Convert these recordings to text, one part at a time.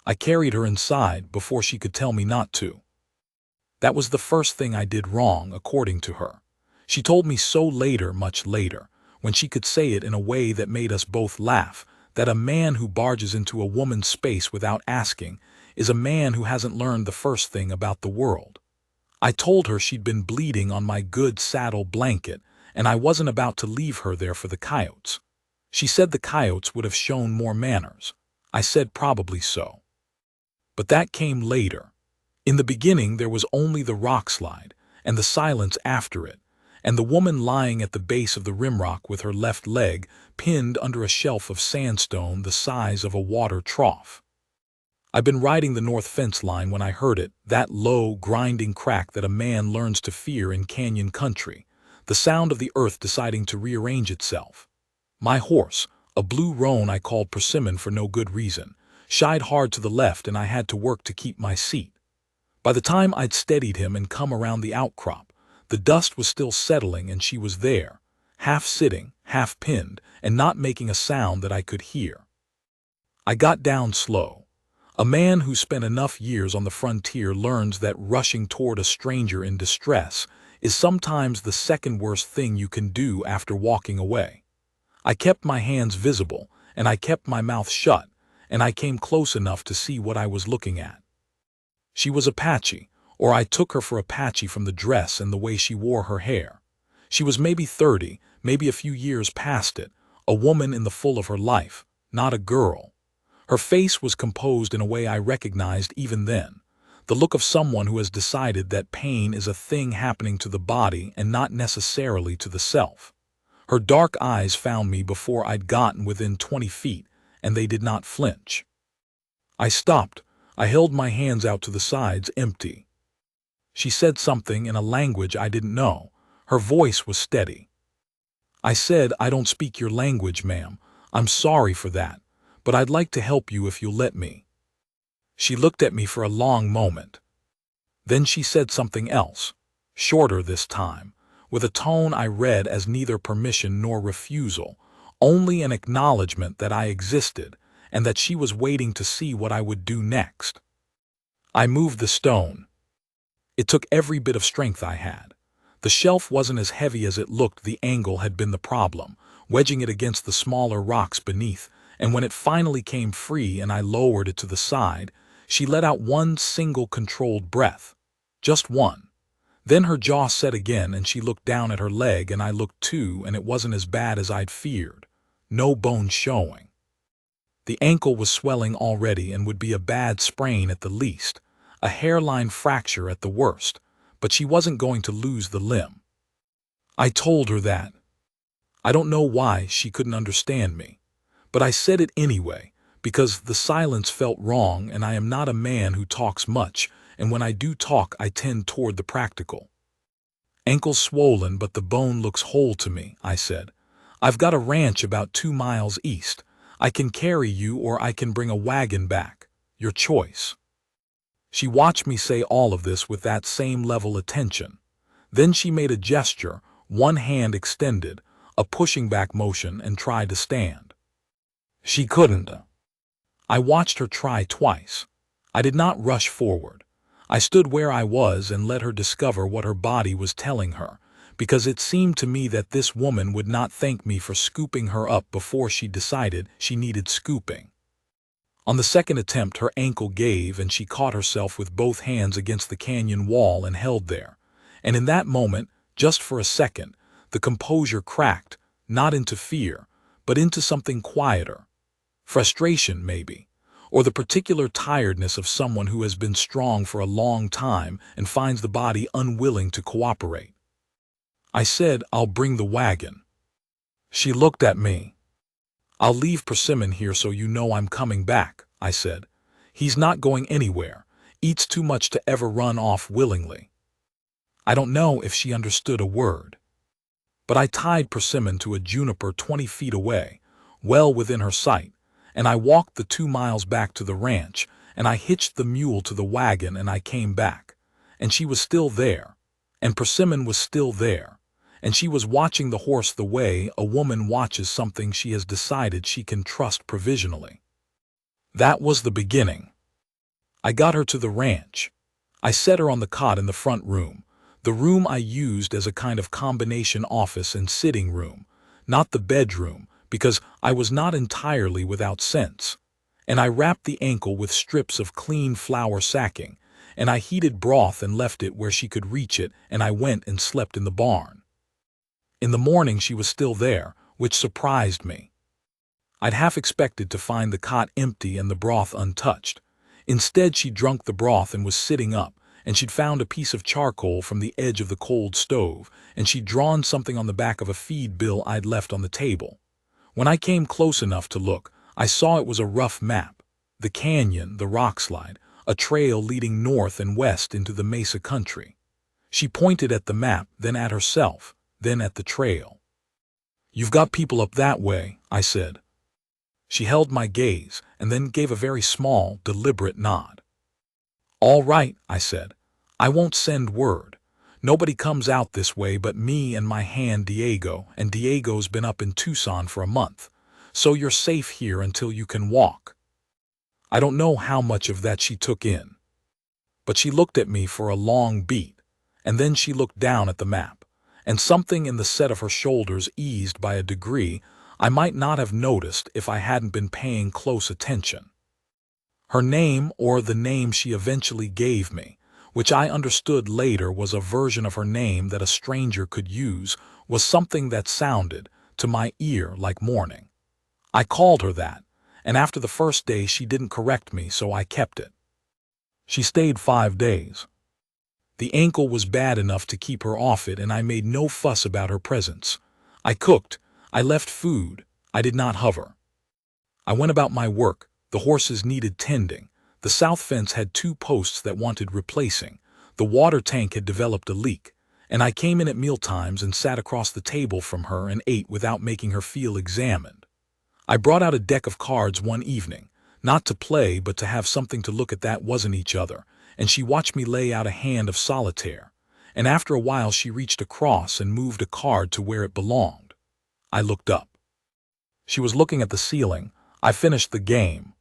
I carried her inside before she could tell me not to. That was the first thing I did wrong, according to her. She told me so later, much later, when she could say it in a way that made us both laugh, that a man who barges into a woman's space without asking is a man who hasn't learned the first thing about the world. I told her she'd been bleeding on my good saddle blanket, and I wasn't about to leave her there for the coyotes. She said the coyotes would have shown more manners. I said probably so. But that came later. In the beginning there was only the rock slide, and the silence after it, and the woman lying at the base of the rimrock with her left leg pinned under a shelf of sandstone the size of a water trough. I'd been riding the north fence line when I heard it, that low, grinding crack that a man learns to fear in canyon country, the sound of the earth deciding to rearrange itself. My horse, a blue roan I called Persimmon for no good reason, shied hard to the left and I had to work to keep my seat. By the time I'd steadied him and come around the outcrop, the dust was still settling and she was there, half sitting, half pinned, and not making a sound that I could hear. I got down slow. A man who spent enough years on the frontier learns that rushing toward a stranger in distress is sometimes the second worst thing you can do after walking away. I kept my hands visible, and I kept my mouth shut, and I came close enough to see what I was looking at. She was Apache, or I took her for Apache from the dress and the way she wore her hair. She was maybe 30, maybe a few years past it, a woman in the full of her life, not a girl. Her face was composed in a way I recognized even then, the look of someone who has decided that pain is a thing happening to the body and not necessarily to the self. Her dark eyes found me before I'd gotten within 20 feet, and they did not flinch. I stopped. I held my hands out to the sides, empty. She said something in a language I didn't know. Her voice was steady. I said, "I don't speak your language, ma'am. I'm sorry for that, but I'd like to help you if you'll let me." She looked at me for a long moment. Then she said something else, shorter this time, with a tone I read as neither permission nor refusal, only an acknowledgement that I existed and that she was waiting to see what I would do next. I moved the stone. It took every bit of strength I had. The shelf wasn't as heavy as it looked. The angle had been the problem, wedging it against the smaller rocks beneath, and when it finally came free and I lowered it to the side, she let out one single controlled breath. Just one. Then her jaw set again and she looked down at her leg and I looked too, and it wasn't as bad as I'd feared. No bone showing. The ankle was swelling already and would be a bad sprain at the least, a hairline fracture at the worst, but she wasn't going to lose the limb. I told her that. I don't know why she couldn't understand me, but I said it anyway, because the silence felt wrong and I am not a man who talks much, and when I do talk I tend toward the practical. "Ankle swollen, but the bone looks whole to me," I said. "I've got a ranch about 2 miles east. I can carry you or I can bring a wagon back. Your choice." She watched me say all of this with that same level attention. Then she made a gesture, one hand extended, a pushing back motion, and tried to stand. She couldn't. I watched her try twice. I did not rush forward. I stood where I was and let her discover what her body was telling her, because it seemed to me that this woman would not thank me for scooping her up before she decided she needed scooping. On the second attempt, her ankle gave and she caught herself with both hands against the canyon wall and held there. And in that moment, just for a second, the composure cracked, not into fear, but into something quieter. Frustration, maybe, or the particular tiredness of someone who has been strong for a long time and finds the body unwilling to cooperate. I said, "I'll bring the wagon." She looked at me. "I'll leave Persimmon here so you know I'm coming back," I said. "He's not going anywhere. Eats too much to ever run off willingly." I don't know if she understood a word. But I tied Persimmon to a juniper 20 feet away, well within her sight, and I walked the 2 miles back to the ranch, and I hitched the mule to the wagon and I came back. And she was still there, and Persimmon was still there, and she was watching the horse the way a woman watches something she has decided she can trust provisionally. That was the beginning. I got her to the ranch. I set her on the cot in the front room, the room I used as a kind of combination office and sitting room, not the bedroom, because I was not entirely without sense. And I wrapped the ankle with strips of clean flour sacking, and I heated broth and left it where she could reach it, and I went and slept in the barn. In the morning she was still there, which surprised me. I'd half expected to find the cot empty and the broth untouched. Instead, she drunk the broth and was sitting up, and she'd found a piece of charcoal from the edge of the cold stove, and she'd drawn something on the back of a feed bill I'd left on the table. When I came close enough to look, I saw it was a rough map. The canyon, the rockslide, a trail leading north and west into the mesa country. She pointed at the map, then at herself, then at the trail. "You've got people up that way," I said. She held my gaze, and then gave a very small, deliberate nod. "All right," I said. "I won't send word. Nobody comes out this way but me and my hand Diego, and Diego's been up in Tucson for a month. So you're safe here until you can walk." I don't know how much of that she took in. But she looked at me for a long beat, and then she looked down at the map, and something in the set of her shoulders eased by a degree I might not have noticed if I hadn't been paying close attention. Her name, or the name she eventually gave me, which I understood later was a version of her name that a stranger could use, was something that sounded, to my ear, like morning. I called her that, and after the first day she didn't correct me, so I kept it. She stayed 5 days. The ankle was bad enough to keep her off it, and I made no fuss about her presence. I cooked, I left food, I did not hover. I went about my work. The horses needed tending. The south fence had 2 posts that wanted replacing. The water tank had developed a leak, and I came in at mealtimes and sat across the table from her and ate without making her feel examined. I brought out a deck of cards one evening, not to play but to have something to look at that wasn't each other, and she watched me lay out a hand of solitaire, and after a while she reached across and moved a card to where it belonged. I looked up. She was looking at the ceiling. I finished the game.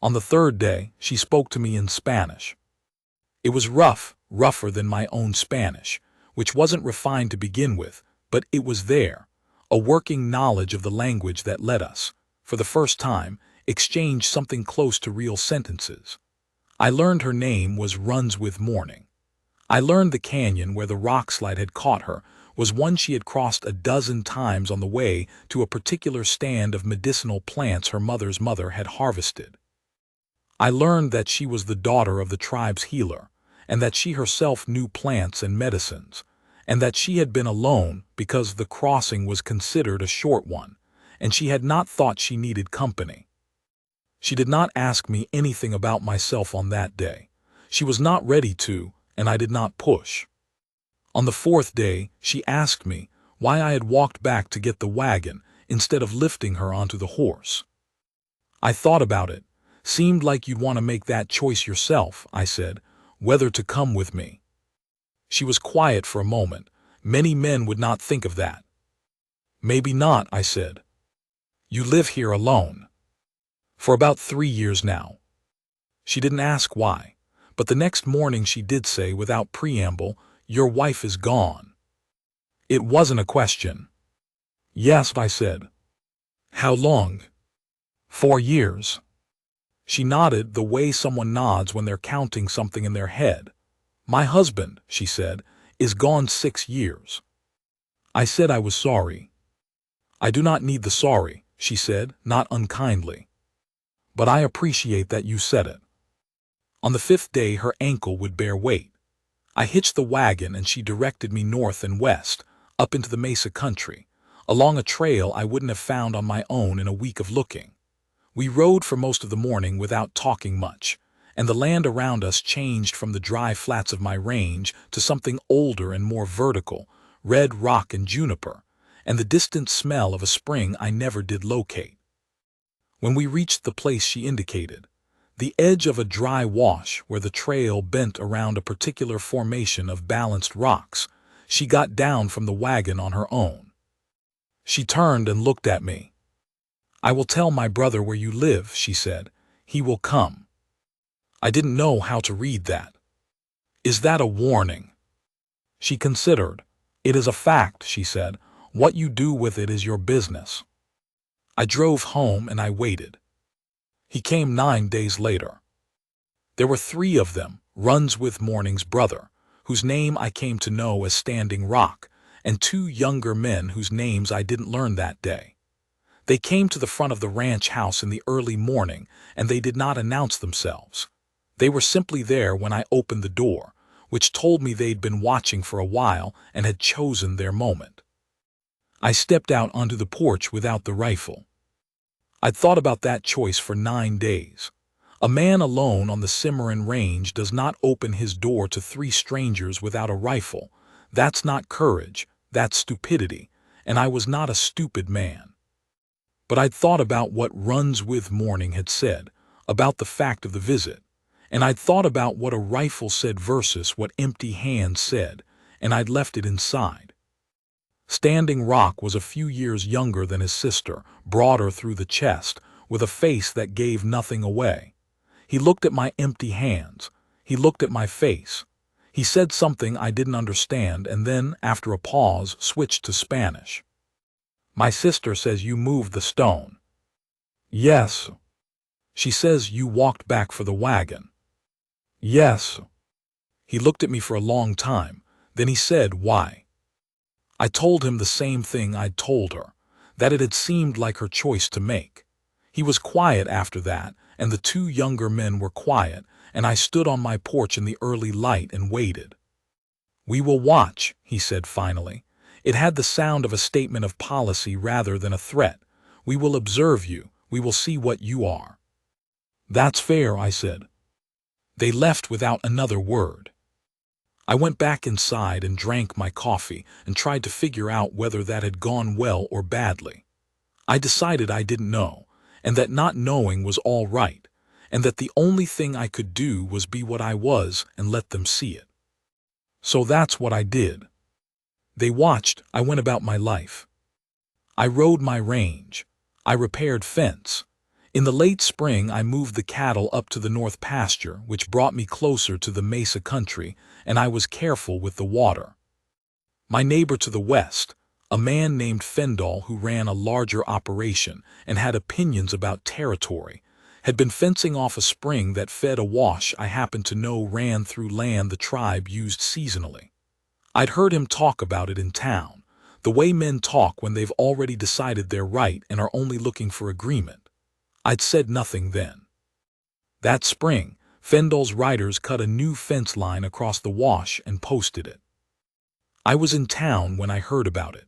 On the 3rd day, she spoke to me in Spanish. It was rougher than my own Spanish, which wasn't refined to begin with, but it was there, a working knowledge of the language that let us, for the first time, exchange something close to real sentences. I learned her name was Runs with Morning. I learned the canyon where the rockslide had caught her was one she had crossed a dozen times on the way to a particular stand of medicinal plants her mother's mother had harvested. I learned that she was the daughter of the tribe's healer, and that she herself knew plants and medicines, and that she had been alone because the crossing was considered a short one, and she had not thought she needed company. She did not ask me anything about myself on that day. She was not ready to, and I did not push. On the 4th day, she asked me why I had walked back to get the wagon instead of lifting her onto the horse. I thought about it. "Seemed like you'd want to make that choice yourself," I said, "whether to come with me." She was quiet for a moment. "Many men would not think of that." "Maybe not," I said. "You live here alone." "For about 3 years now." She didn't ask why, but the next morning she did say without preamble, "Your wife is gone." It wasn't a question. "Yes," I said. "How long?" 4 years. She nodded the way someone nods when they're counting something in their head. "My husband," she said, "is gone 6 years." I said I was sorry. "I do not need the sorry," she said, not unkindly. "But I appreciate that you said it." On the 5th day her ankle would bear weight. I hitched the wagon and she directed me north and west, up into the mesa country, along a trail I wouldn't have found on my own in a week of looking. We rode for most of the morning without talking much, and the land around us changed from the dry flats of my range to something older and more vertical, red rock and juniper, and the distant smell of a spring I never did locate. When we reached the place she indicated, the edge of a dry wash where the trail bent around a particular formation of balanced rocks, she got down from the wagon on her own. She turned and looked at me. "I will tell my brother where you live," she said. "He will come." I didn't know how to read that. Is that a warning? She considered. It is a fact, she said. What you do with it is your business. I drove home and I waited. He came 9 days later. There were 3 of them, Runswith Morning's brother, whose name I came to know as Standing Rock, and 2 younger men whose names I didn't learn that day. They came to the front of the ranch house in the early morning, and they did not announce themselves. They were simply there when I opened the door, which told me they'd been watching for a while and had chosen their moment. I stepped out onto the porch without the rifle. I'd thought about that choice for 9 days. A man alone on the Cimarron Range does not open his door to 3 strangers without a rifle. That's not courage, that's stupidity, and I was not a stupid man. But I'd thought about what Runswith Morning had said, about the fact of the visit, and I'd thought about what a rifle said versus what empty hands said, and I'd left it inside. Standing Rock was a few years younger than his sister, broader through the chest, with a face that gave nothing away. He looked at my empty hands. He looked at my face. He said something I didn't understand and then, after a pause, switched to Spanish. My sister says you moved the stone. Yes. She says you walked back for the wagon. Yes. He looked at me for a long time. Then he said, why? I told him the same thing I'd told her, that it had seemed like her choice to make. He was quiet after that, and the 2 younger men were quiet, and I stood on my porch in the early light and waited. We will watch, he said finally. It had the sound of a statement of policy rather than a threat. We will observe you. We will see what you are. That's fair, I said. They left without another word. I went back inside and drank my coffee and tried to figure out whether that had gone well or badly. I decided I didn't know, and that not knowing was all right, and that the only thing I could do was be what I was and let them see it. So that's what I did. They watched. I went about my life. I rode my range. I repaired fence. In the late spring I moved the cattle up to the north pasture, which brought me closer to the mesa country, and I was careful with the water. My neighbor to the west, a man named Fendall who ran a larger operation and had opinions about territory, had been fencing off a spring that fed a wash I happened to know ran through land the tribe used seasonally. I'd heard him talk about it in town, the way men talk when they've already decided they're right and are only looking for agreement. I'd said nothing then. That spring, Fendall's riders cut a new fence line across the wash and posted it. I was in town when I heard about it.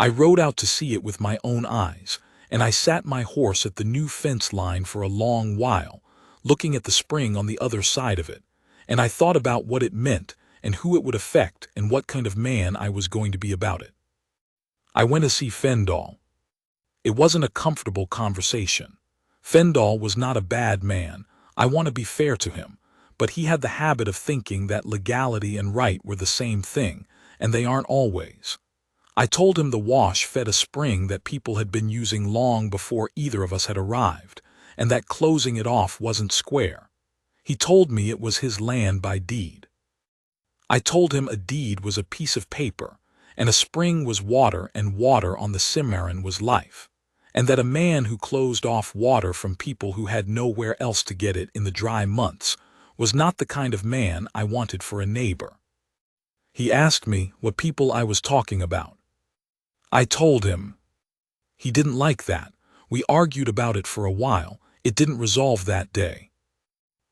I rode out to see it with my own eyes, and I sat my horse at the new fence line for a long while, looking at the spring on the other side of it, and I thought about what it meant and who it would affect and what kind of man I was going to be about it. I went to see Fendall. It wasn't a comfortable conversation. Fendall was not a bad man. I want to be fair to him, but he had the habit of thinking that legality and right were the same thing, and they aren't always. I told him the wash fed a spring that people had been using long before either of us had arrived, and that closing it off wasn't square. He told me it was his land by deed. I told him a deed was a piece of paper, and a spring was water, and water on the Cimarron was life, and that a man who closed off water from people who had nowhere else to get it in the dry months was not the kind of man I wanted for a neighbor. He asked me what people I was talking about. I told him. He didn't like that. We argued about it for a while. It didn't resolve that day.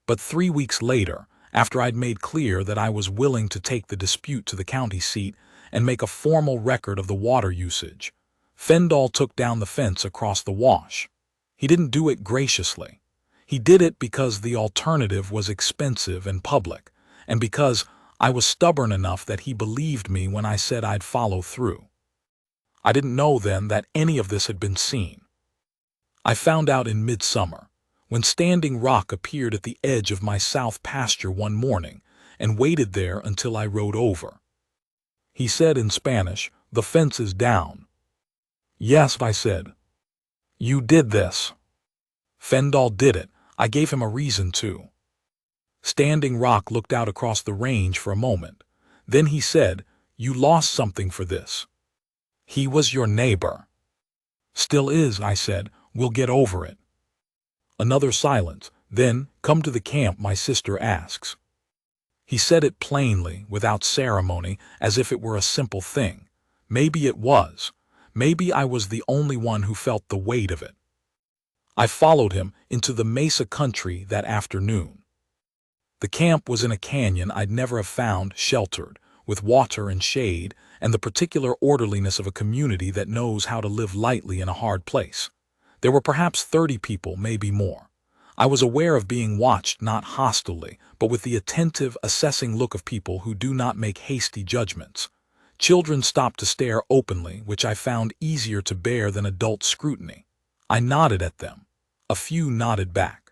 But 3 weeks later, after I'd made clear that I was willing to take the dispute to the county seat and make a formal record of the water usage, Fendall took down the fence across the wash. He didn't do it graciously. He did it because the alternative was expensive and public, and because I was stubborn enough that he believed me when I said I'd follow through. I didn't know then that any of this had been seen. I found out in midsummer, when Standing Rock appeared at the edge of my south pasture one morning and waited there until I rode over. He said in Spanish, "The fence is down." "Yes," I said. "You did this." Fendall did it. I gave him a reason to. Standing Rock looked out across the range for a moment. Then he said, "You lost something for this. He was your neighbor." "Still is," I said. "We'll get over it." Another silence. Then, "Come to the camp, my sister asks." He said it plainly, without ceremony, as if it were a simple thing. Maybe it was. Maybe I was the only one who felt the weight of it. I followed him into the mesa country that afternoon. The camp was in a canyon I'd never have found, sheltered, with water and shade, and the particular orderliness of a community that knows how to live lightly in a hard place. There were perhaps 30 people, maybe more. I was aware of being watched not hostilely, but with the attentive, assessing look of people who do not make hasty judgments. Children stopped to stare openly, which I found easier to bear than adult scrutiny. I nodded at them. A few nodded back.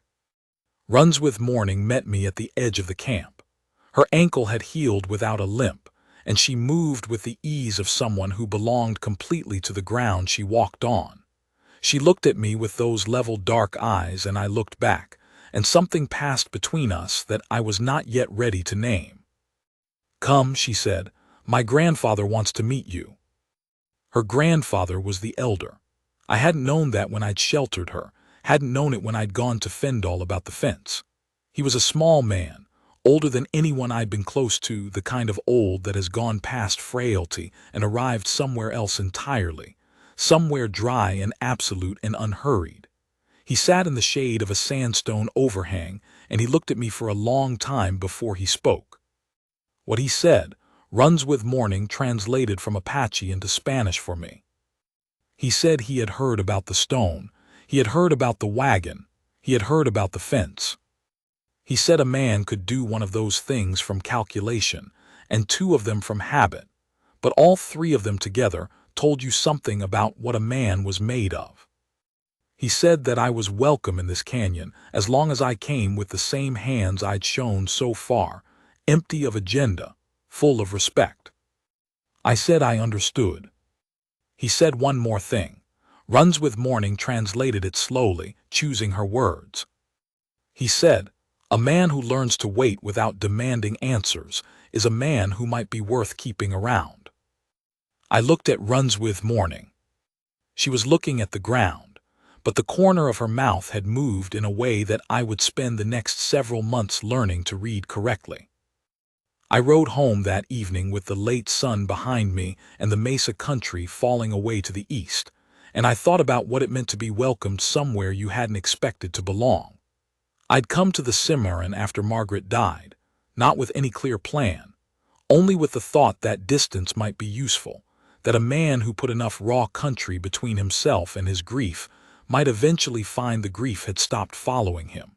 Runs with Morning met me at the edge of the camp. Her ankle had healed without a limp, and she moved with the ease of someone who belonged completely to the ground she walked on. She looked at me with those level dark eyes, and I looked back, and something passed between us that I was not yet ready to name. "Come," she said, "my grandfather wants to meet you." Her grandfather was the elder. I hadn't known that when I'd sheltered her, hadn't known it when I'd gone to Fendall about the fence. He was a small man, older than anyone I'd been close to, the kind of old that has gone past frailty and arrived somewhere else entirely, somewhere dry and absolute and unhurried. He sat in the shade of a sandstone overhang, and he looked at me for a long time before he spoke. What he said, Runs with Morning translated from Apache into Spanish for me. He said he had heard about the stone, he had heard about the wagon, he had heard about the fence. He said a man could do one of those things from calculation, and two of them from habit, but all three of them together told you something about what a man was made of. He said that I was welcome in this canyon as long as I came with the same hands I'd shown so far, empty of agenda, full of respect. I said I understood. He said one more thing. Runs with Morning translated it slowly, choosing her words. He said, "A man who learns to wait without demanding answers is a man who might be worth keeping around." I looked at Runs with Morning. She was looking at the ground, but the corner of her mouth had moved in a way that I would spend the next several months learning to read correctly. I rode home that evening with the late sun behind me and the mesa country falling away to the east, and I thought about what it meant to be welcomed somewhere you hadn't expected to belong. I'd come to the Cimarron after Margaret died, not with any clear plan, only with the thought that distance might be useful, that a man who put enough raw country between himself and his grief might eventually find the grief had stopped following him.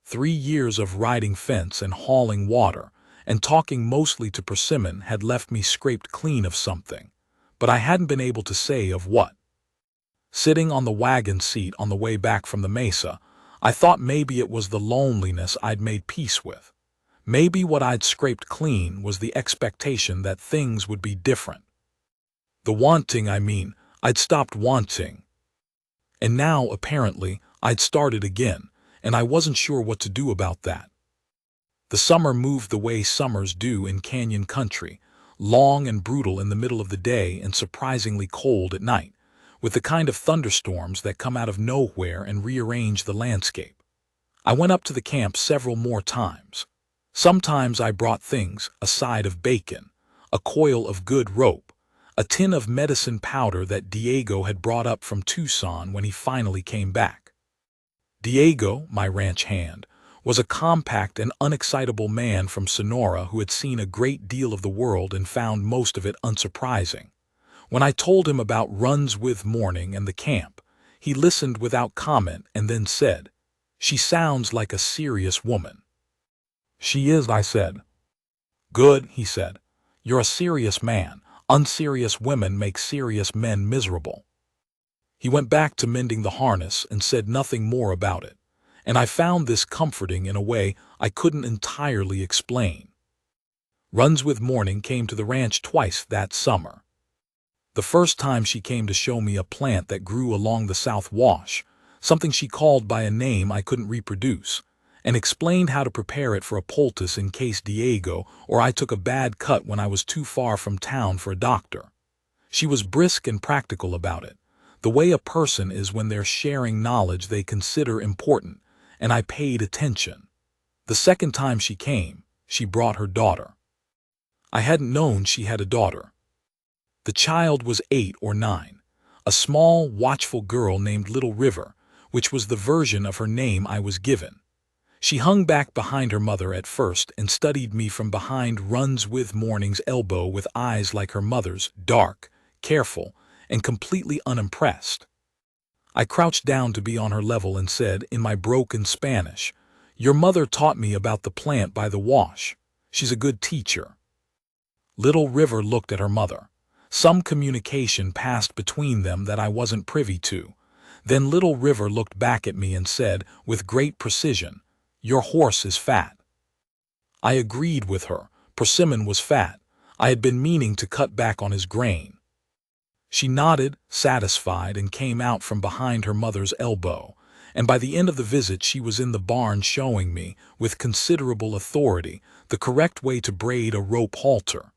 3 years of riding fence and hauling water and talking mostly to persimmon had left me scraped clean of something, but I hadn't been able to say of what. Sitting on the wagon seat on the way back from the mesa, I thought maybe it was the loneliness I'd made peace with. Maybe what I'd scraped clean was the expectation that things would be different. The wanting, I'd stopped wanting. And now, apparently, I'd started again, and I wasn't sure what to do about that. The summer moved the way summers do in canyon country, long and brutal in the middle of the day and surprisingly cold at night, with the kind of thunderstorms that come out of nowhere and rearrange the landscape. I went up to the camp several more times. Sometimes I brought things, a side of bacon, a coil of good rope, a tin of medicine powder that Diego had brought up from Tucson when he finally came back. Diego, my ranch hand, was a compact and unexcitable man from Sonora who had seen a great deal of the world and found most of it unsurprising. When I told him about Runs with Morning and the camp, he listened without comment and then said, "She sounds like a serious woman." "She is," I said. "Good," he said. "You're a serious man. Unserious women make serious men miserable." He went back to mending the harness and said nothing more about it, and I found this comforting in a way I couldn't entirely explain. Runs with Morning came to the ranch twice that summer. The first time she came to show me a plant that grew along the South Wash, something she called by a name I couldn't reproduce, and explained how to prepare it for a poultice in case Diego or I took a bad cut when I was too far from town for a doctor. She was brisk and practical about it, the way a person is when they're sharing knowledge they consider important, and I paid attention. The second time she came, she brought her daughter. I hadn't known she had a daughter. The child was 8 or 9, a small, watchful girl named Little River, which was the version of her name I was given. She hung back behind her mother at first and studied me from behind Runs with Morning's elbow with eyes like her mother's, dark, careful, and completely unimpressed. I crouched down to be on her level and said, in my broken Spanish, "Your mother taught me about the plant by the wash. She's a good teacher." Little River looked at her mother. Some communication passed between them that I wasn't privy to. Then Little River looked back at me and said, with great precision, "Your horse is fat." I agreed with her. Persimmon was fat. I had been meaning to cut back on his grain. She nodded, satisfied, and came out from behind her mother's elbow, and by the end of the visit she was in the barn showing me, with considerable authority, the correct way to braid a rope halter.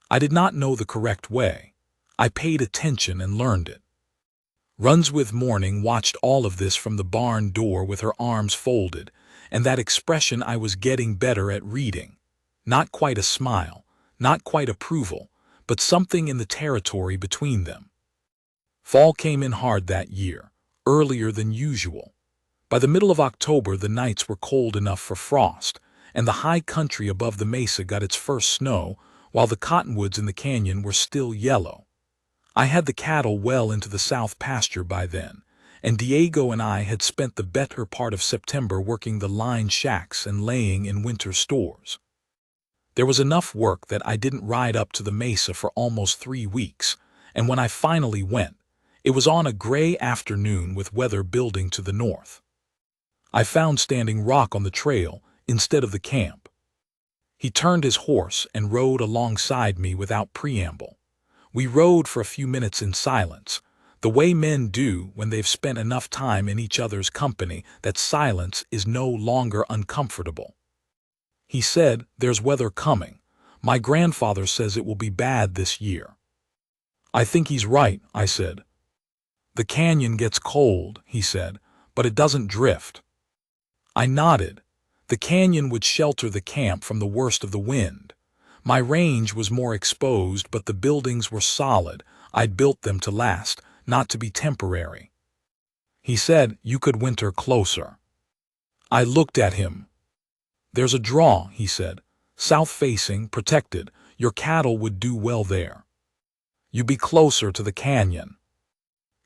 I did not know the correct way. I paid attention and learned it. Runs with Morning watched all of this from the barn door with her arms folded, and that expression I was getting better at reading. Not quite a smile, not quite approval, but something in the territory between them. Fall came in hard that year, earlier than usual. By the middle of October the nights were cold enough for frost, and the high country above the mesa got its first snow, while the cottonwoods in the canyon were still yellow. I had the cattle well into the south pasture by then, and Diego and I had spent the better part of September working the line shacks and laying in winter stores. There was enough work that I didn't ride up to the mesa for almost 3 weeks, and when I finally went, it was on a gray afternoon with weather building to the north. I found Standing Rock on the trail instead of the camp. He turned his horse and rode alongside me without preamble. We rode for a few minutes in silence, the way men do when they've spent enough time in each other's company that silence is no longer uncomfortable. He said, "There's weather coming. My grandfather says it will be bad this year." "I think he's right," I said. "The canyon gets cold," he said, "but it doesn't drift." I nodded. The canyon would shelter the camp from the worst of the wind. My range was more exposed, but the buildings were solid. I'd built them to last, not to be temporary. He said, "You could winter closer." I looked at him. "There's a draw," he said. "South-facing, protected. Your cattle would do well there. You'd be closer to the canyon."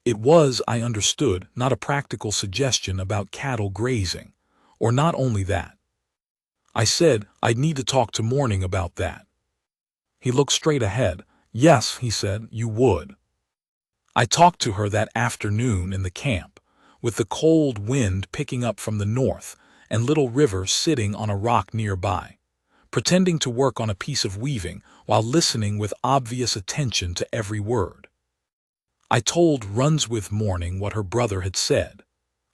It was, I understood, not a practical suggestion about cattle grazing. Or not only that. I said, "I'd need to talk to Morning about that." He looked straight ahead. "Yes," he said, "you would." I talked to her that afternoon in the camp, with the cold wind picking up from the north, and Little River sitting on a rock nearby, pretending to work on a piece of weaving while listening with obvious attention to every word. I told Runs with Morning what her brother had said.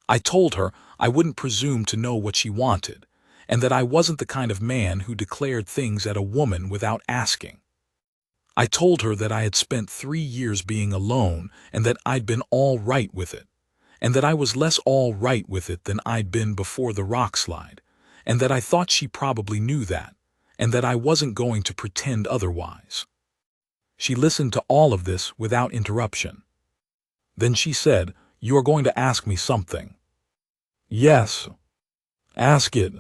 I told her I wouldn't presume to know what she wanted, and that I wasn't the kind of man who declared things at a woman without asking. I told her that I had spent 3 years being alone and that I'd been all right with it, and that I was less all right with it than I'd been before the rockslide, and that I thought she probably knew that, and that I wasn't going to pretend otherwise. She listened to all of this without interruption. Then she said, "You are going to ask me something." "Yes. Ask it."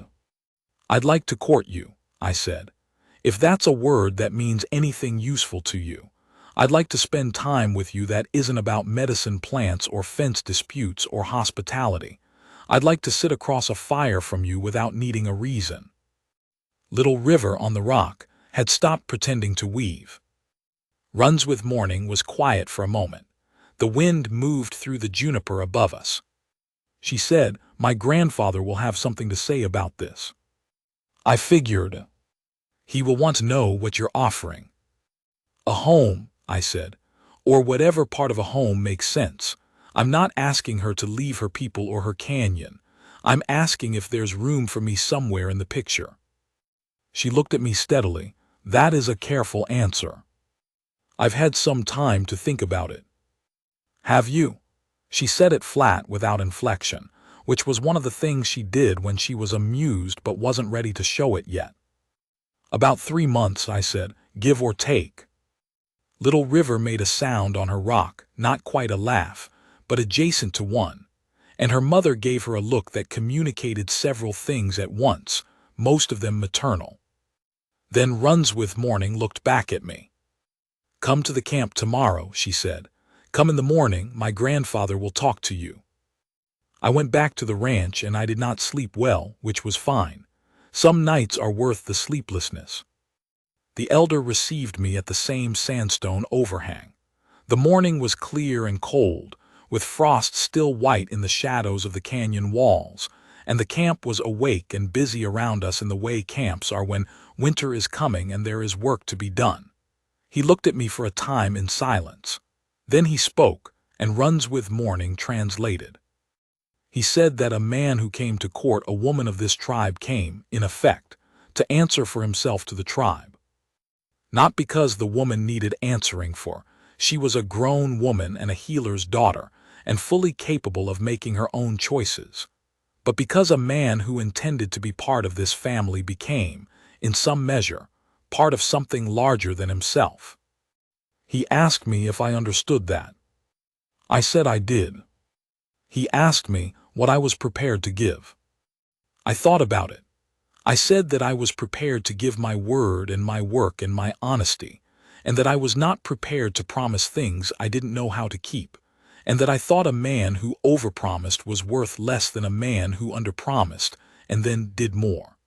"I'd like to court you," I said. "If that's a word that means anything useful to you. I'd like to spend time with you that isn't about medicine plants or fence disputes or hospitality. I'd like to sit across a fire from you without needing a reason." Little River on the rock had stopped pretending to weave. Runs with Morning was quiet for a moment. The wind moved through the juniper above us. She said, "My grandfather will have something to say about this." I figured. He will want to know what you're offering. "A home," I said, "or whatever part of a home makes sense. I'm not asking her to leave her people or her canyon. I'm asking if there's room for me somewhere in the picture." She looked at me steadily. "That is a careful answer. I've had some time to think about it." "Have you?" She said it flat without inflection, which was one of the things she did when she was amused but wasn't ready to show it yet. "About 3 months," I said, "give or take." Little River made a sound on her rock, not quite a laugh, but adjacent to one, and her mother gave her a look that communicated several things at once, most of them maternal. Then Runswith Morning looked back at me. "Come to the camp tomorrow," she said. "Come in the morning, my grandfather will talk to you." I went back to the ranch and I did not sleep well, which was fine. Some nights are worth the sleeplessness. The elder received me at the same sandstone overhang. The morning was clear and cold, with frost still white in the shadows of the canyon walls, and the camp was awake and busy around us in the way camps are when winter is coming and there is work to be done. He looked at me for a time in silence. Then he spoke, and Runswith Morning translated. He said that a man who came to court a woman of this tribe came, in effect, to answer for himself to the tribe. Not because the woman needed answering for. She was a grown woman and a healer's daughter, and fully capable of making her own choices. But because a man who intended to be part of this family became, in some measure, part of something larger than himself. He asked me if I understood that. I said I did. He asked me what I was prepared to give. I thought about it. I said that I was prepared to give my word and my work and my honesty, and that I was not prepared to promise things I didn't know how to keep, and that I thought a man who overpromised was worth less than a man who underpromised and then did more.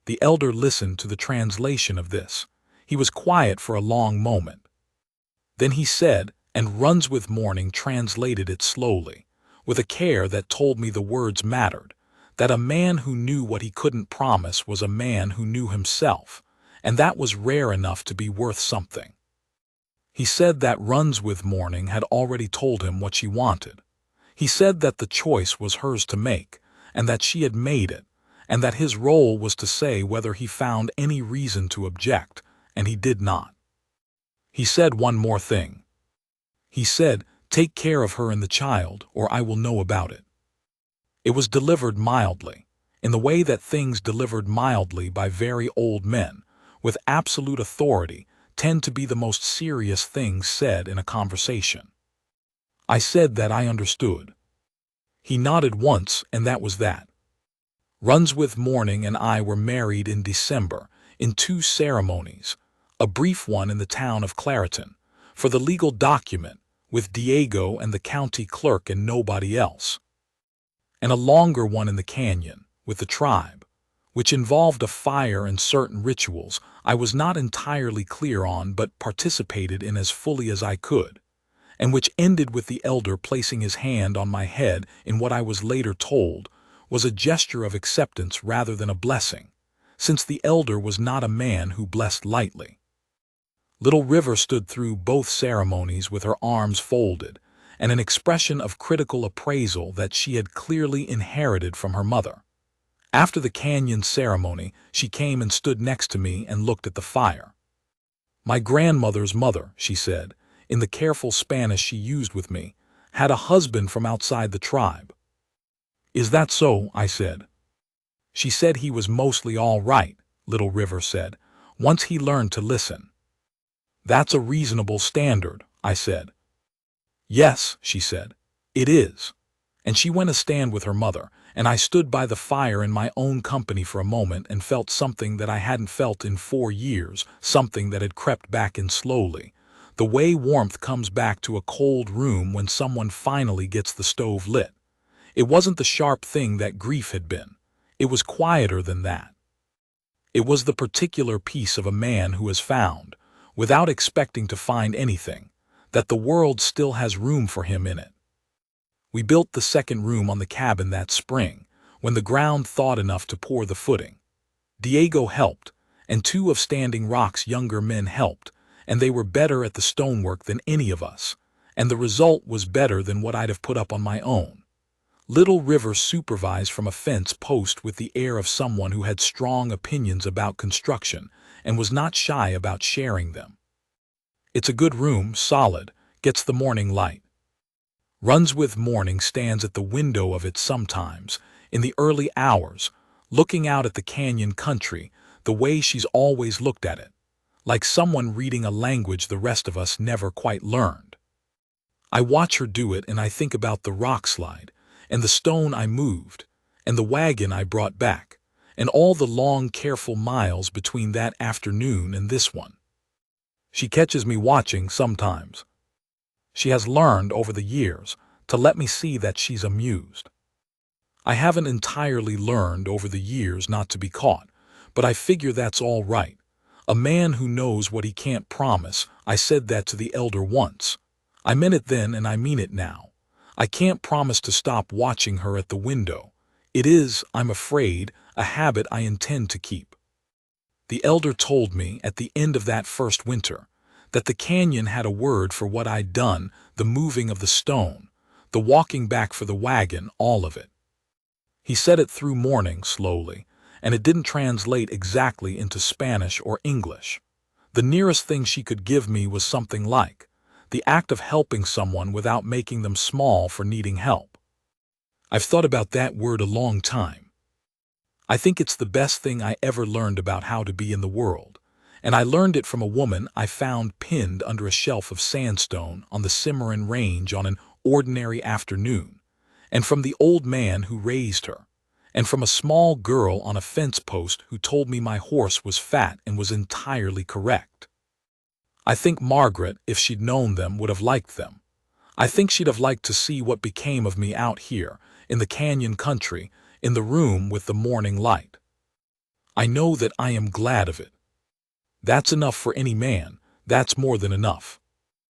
The elder listened to the translation of this. He was quiet for a long moment. Then he said, and Runswith Morning translated it slowly, with a care that told me the words mattered, that a man who knew what he couldn't promise was a man who knew himself, and that was rare enough to be worth something. He said that Runswith Morning had already told him what she wanted. He said that the choice was hers to make, and that she had made it, and that his role was to say whether he found any reason to object, and he did not. He said one more thing. He said, "Take care of her and the child, or I will know about it." It was delivered mildly, in the way that things delivered mildly by very old men, with absolute authority, tend to be the most serious things said in a conversation. I said that I understood. He nodded once, and that was that. Runswith Morning and I were married in December, in 2 ceremonies, a brief one in the town of Clariton, for the legal document, with Diego and the county clerk and nobody else, and a longer one in the canyon, with the tribe, which involved a fire and certain rituals I was not entirely clear on but participated in as fully as I could, and which ended with the elder placing his hand on my head in what I was later told was a gesture of acceptance rather than a blessing, since the elder was not a man who blessed lightly. Little River stood through both ceremonies with her arms folded, and an expression of critical appraisal that she had clearly inherited from her mother. After the canyon ceremony, she came and stood next to me and looked at the fire. "My grandmother's mother," she said, in the careful Spanish she used with me, "had a husband from outside the tribe." "Is that so?" I said. "She said he was mostly all right," Little River said, "once he learned to listen." "That's a reasonable standard," I said. "Yes," she said, "it is." And she went to stand with her mother, and I stood by the fire in my own company for a moment and felt something that I hadn't felt in 4 years, something that had crept back in slowly, the way warmth comes back to a cold room when someone finally gets the stove lit. It wasn't the sharp thing that grief had been. It was quieter than that. It was the particular peace of a man who has found, without expecting to find anything, that the world still has room for him in it. We built the second room on the cabin that spring, when the ground thawed enough to pour the footing. Diego helped, and 2 of Standing Rock's younger men helped, and they were better at the stonework than any of us, and the result was better than what I'd have put up on my own. Little River supervised from a fence post with the air of someone who had strong opinions about construction and was not shy about sharing them. It's a good room, solid, gets the morning light. Runs with morning, stands at the window of it sometimes, in the early hours, looking out at the canyon country, the way she's always looked at it, like someone reading a language the rest of us never quite learned. I watch her do it and I think about the rock slide, and the stone I moved, and the wagon I brought back, and all the long, careful miles between that afternoon and this one. She catches me watching sometimes. She has learned over the years to let me see that she's amused. I haven't entirely learned over the years not to be caught, but I figure that's all right. A man who knows what he can't promise. I said that to the elder once. I meant it then and I mean it now. I can't promise to stop watching her at the window. It is, I'm afraid, a habit I intend to keep. The elder told me at the end of that first winter that the canyon had a word for what I'd done, the moving of the stone, the walking back for the wagon, all of it. He said it through morning, slowly, and it didn't translate exactly into Spanish or English. The nearest thing she could give me was something like, the act of helping someone without making them small for needing help. I've thought about that word a long time. I think it's the best thing I ever learned about how to be in the world, and I learned it from a woman I found pinned under a shelf of sandstone on the Cimarron Range on an ordinary afternoon, and from the old man who raised her, and from a small girl on a fence post who told me my horse was fat and was entirely correct. I think Margaret, if she'd known them, would have liked them. I think she'd have liked to see what became of me out here, in the canyon country, in the room with the morning light. I know that I am glad of it. That's enough for any man, that's more than enough.